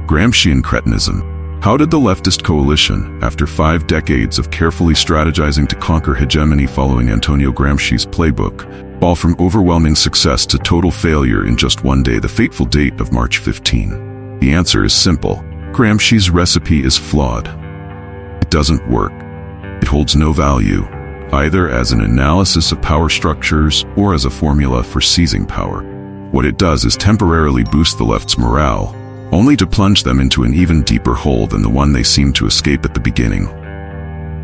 Gramscian Cretinism. How did the leftist coalition, after 5 decades of carefully strategizing to conquer hegemony following Antonio Gramsci's playbook, fall from overwhelming success to total failure in just one day, the fateful date of March 15? The answer is simple. Gramsci's recipe is flawed. It doesn't work. It holds no value, either as an analysis of power structures or as a formula for seizing power. What it does is temporarily boost the left's morale, only to plunge them into an even deeper hole than the one they seemed to escape at the beginning.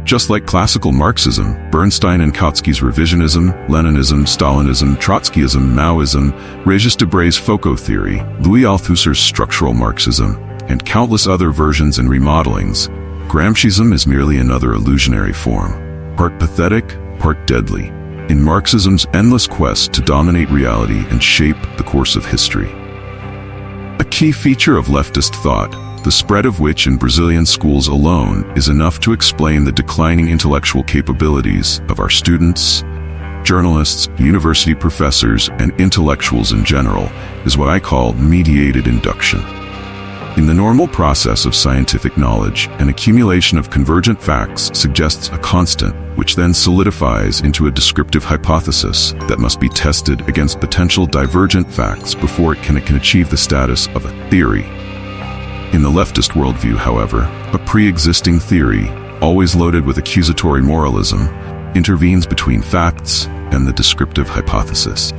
Just like classical Marxism, Bernstein and Kautsky's revisionism, Leninism, Stalinism, Trotskyism, Maoism, Régis Debray's Foucault theory, Louis Althusser's structural Marxism, and countless other versions and remodelings, Gramscism is merely another illusionary form, part pathetic, part deadly, in Marxism's endless quest to dominate reality and shape the course of history. A key feature of leftist thought, the spread of which in Brazilian schools alone is enough to explain the declining intellectual capabilities of our students, journalists, university professors, and intellectuals in general, is what I call mediated induction. In the normal process of scientific knowledge, an accumulation of convergent facts suggests a constant, which then solidifies into a descriptive hypothesis that must be tested against potential divergent facts before it can achieve the status of a theory. In the leftist worldview, however, a pre-existing theory, always loaded with accusatory moralism, intervenes between facts and the descriptive hypothesis.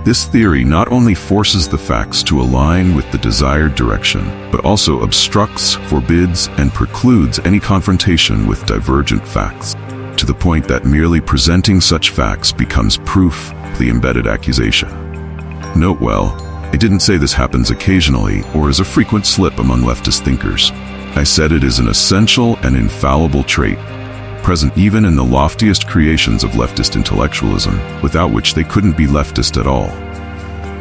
This theory not only forces the facts to align with the desired direction, but also obstructs, forbids, and precludes any confrontation with divergent facts, to the point that merely presenting such facts becomes proof of the embedded accusation. Note well, I didn't say this happens occasionally or is a frequent slip among leftist thinkers. I said it is an essential and infallible trait, present even in the loftiest creations of leftist intellectualism, without which they couldn't be leftist at all.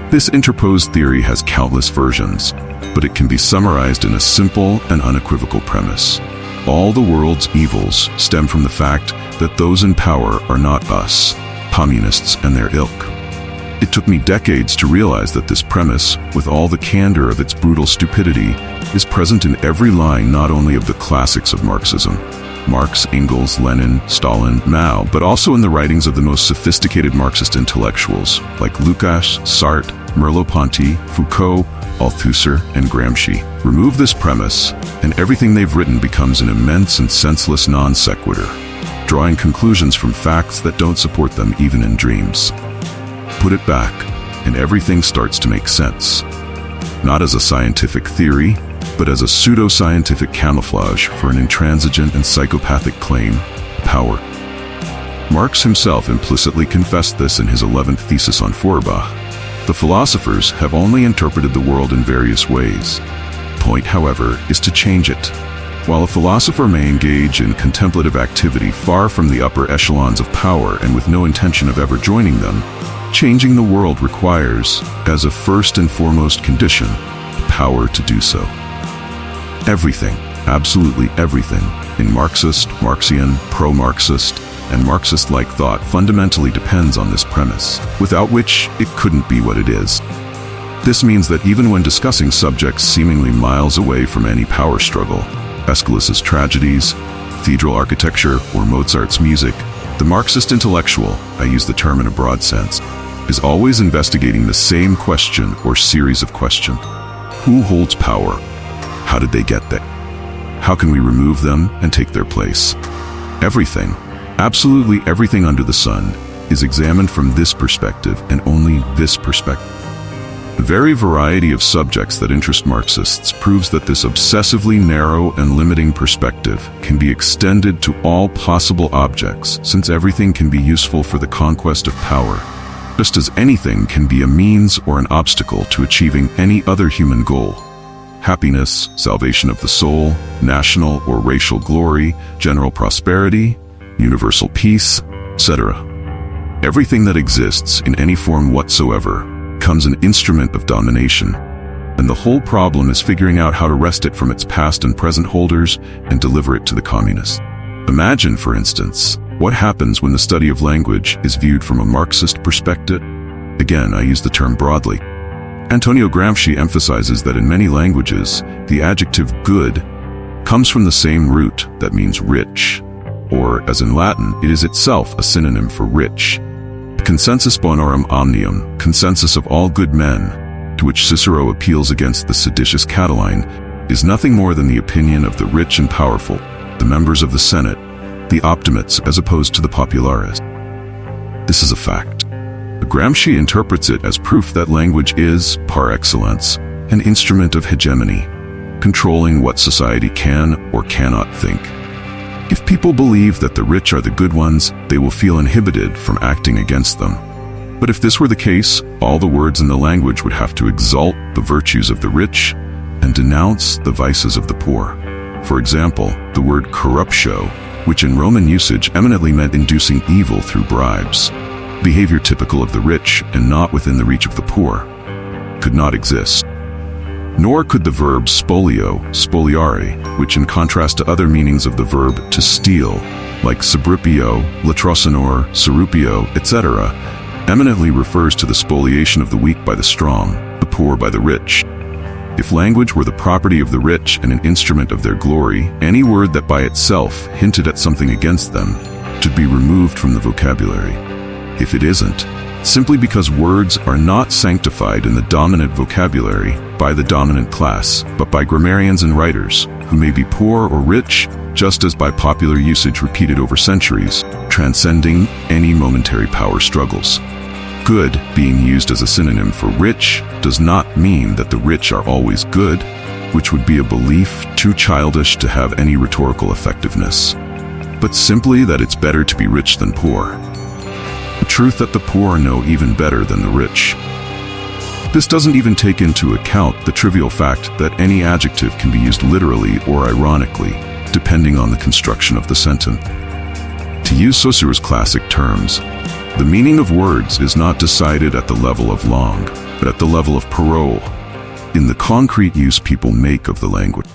This interposed theory has countless versions, but it can be summarized in a simple and unequivocal premise. All the world's evils stem from the fact that those in power are not us, communists and their ilk. It took me decades to realize that this premise, with all the candor of its brutal stupidity, is present in every line not only of the classics of Marxism, Marx, Engels, Lenin, Stalin, Mao, but also in the writings of the most sophisticated Marxist intellectuals like Lukács, Sartre, Merleau-Ponty, Foucault, Althusser, and Gramsci. Remove this premise, and everything they've written becomes an immense and senseless non sequitur, drawing conclusions from facts that don't support them even in dreams. Put it back, and everything starts to make sense. Not as a scientific theory, but as a pseudo-scientific camouflage for an intransigent and psychopathic claim, power. Marx himself implicitly confessed this in his 11th thesis on Feuerbach. The philosophers have only interpreted the world in various ways. Point, however, is to change it. While a philosopher may engage in contemplative activity far from the upper echelons of power and with no intention of ever joining them, changing the world requires, as a first and foremost condition, the power to do so. Everything, absolutely everything, in Marxist, Marxian, pro-Marxist, and Marxist-like thought fundamentally depends on this premise, without which it couldn't be what it is. This means that even when discussing subjects seemingly miles away from any power struggle, Aeschylus's tragedies, cathedral architecture, or Mozart's music, the Marxist intellectual, I use the term in a broad sense, is always investigating the same question or series of questions. Who holds power? How did they get there? How can we remove them and take their place? Everything, absolutely everything under the sun, is examined from this perspective and only this perspective. The very variety of subjects that interest Marxists proves that this obsessively narrow and limiting perspective can be extended to all possible objects, since everything can be useful for the conquest of power, just as anything can be a means or an obstacle to achieving any other human goal. Happiness, salvation of the soul, national or racial glory, general prosperity, universal peace, etc. Everything that exists in any form whatsoever becomes an instrument of domination, and the whole problem is figuring out how to wrest it from its past and present holders and deliver it to the communists. Imagine, for instance, what happens when the study of language is viewed from a Marxist perspective. Again, I use the term broadly. Antonio Gramsci emphasizes that in many languages, the adjective good comes from the same root that means rich, or, as in Latin, it is itself a synonym for rich. Consensus bonorum omnium, consensus of all good men, to which Cicero appeals against the seditious Catiline, is nothing more than the opinion of the rich and powerful, the members of the Senate, the optimates as opposed to the populares. This is a fact. Gramsci interprets it as proof that language is, par excellence, an instrument of hegemony, controlling what society can or cannot think. If people believe that the rich are the good ones, they will feel inhibited from acting against them. But if this were the case, all the words in the language would have to exalt the virtues of the rich and denounce the vices of the poor. For example, the word corruptio, which in Roman usage eminently meant inducing evil through bribes, behavior typical of the rich and not within the reach of the poor, could not exist. Nor could the verb spolio, spoliare, which in contrast to other meanings of the verb to steal, like subripio, latrocinor, surrupio, etc., eminently refers to the spoliation of the weak by the strong, the poor by the rich. If language were the property of the rich and an instrument of their glory, any word that by itself hinted at something against them should be removed from the vocabulary. If it isn't, simply because words are not sanctified in the dominant vocabulary by the dominant class, but by grammarians and writers, who may be poor or rich, just as by popular usage repeated over centuries, transcending any momentary power struggles. Good, being used as a synonym for rich, does not mean that the rich are always good, which would be a belief too childish to have any rhetorical effectiveness, but simply that it's better to be rich than poor. A truth that the poor know even better than the rich. This doesn't even take into account the trivial fact that any adjective can be used literally or ironically, depending on the construction of the sentence. To use Saussure's classic terms, the meaning of words is not decided at the level of langue, but at the level of parole, in the concrete use people make of the language.